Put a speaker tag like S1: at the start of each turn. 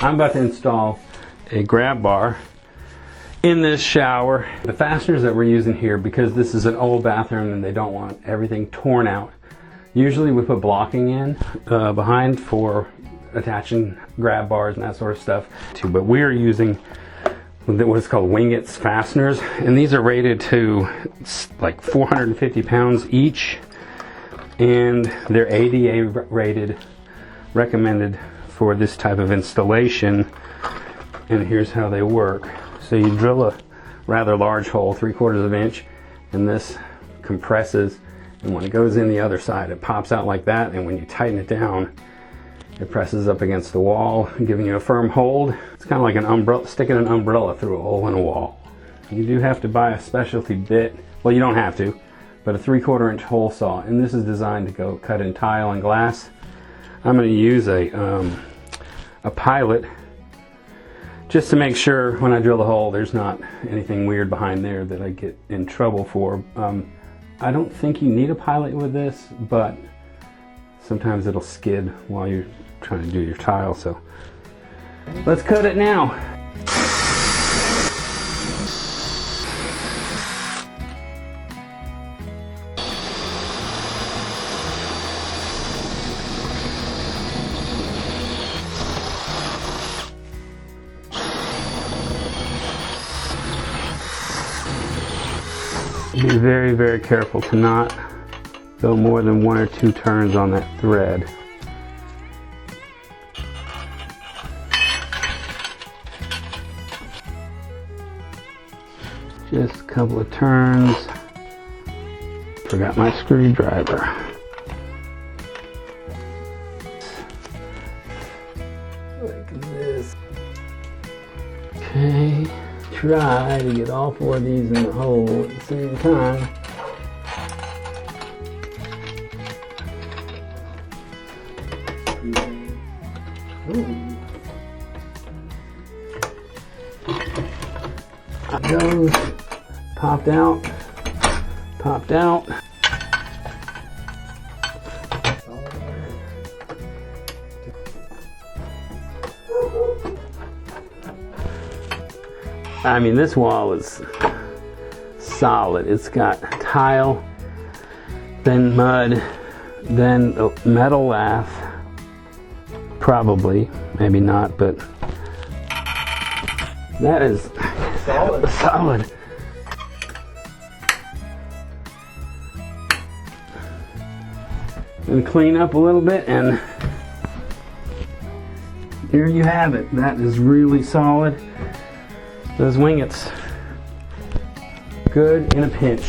S1: I'm about to install a grab bar in this shower. The fasteners that we're using here, because this is an old bathroom and they don't want everything torn out, usually we put blocking in behind for attaching grab bars and that sort of stuff too. But we're using what's called Wingett's fasteners, and these are rated to like 450 pounds each, and they're ADA rated, recommended for this type of installation. And here's how they work. So you drill a rather large hole, 3/4 of an inch, and this compresses, and when it goes in the other side it pops out like that, and when you tighten it down it presses up against the wall, giving you a firm hold. It's kind of like an umbrella, sticking an umbrella through a hole in a wall. You do have to buy a specialty bit. Well, you don't have to, but a 3/4 inch hole saw, and this is designed to go cut in tile and glass. I'm going to use a pilot just to make sure when I drill the hole there's not anything weird behind there that I get in trouble for. I don't think you need a pilot with this, but sometimes it'll skid while you're trying to do your tile. So let's cut it now. Be very, very careful to not go more than 1 or 2 turns on that thread. Just a couple of turns. Forgot my screwdriver. Like this. Okay. Try to get all 4 of these in the hole at the same time. It goes. Popped out. Popped out. I mean, this wall is solid. It's got tile, then mud, then metal lath. Probably, maybe not, but that is solid. Solid. And clean up a little bit, and there you have it. That is really solid. Those Wingett's, good in a pinch.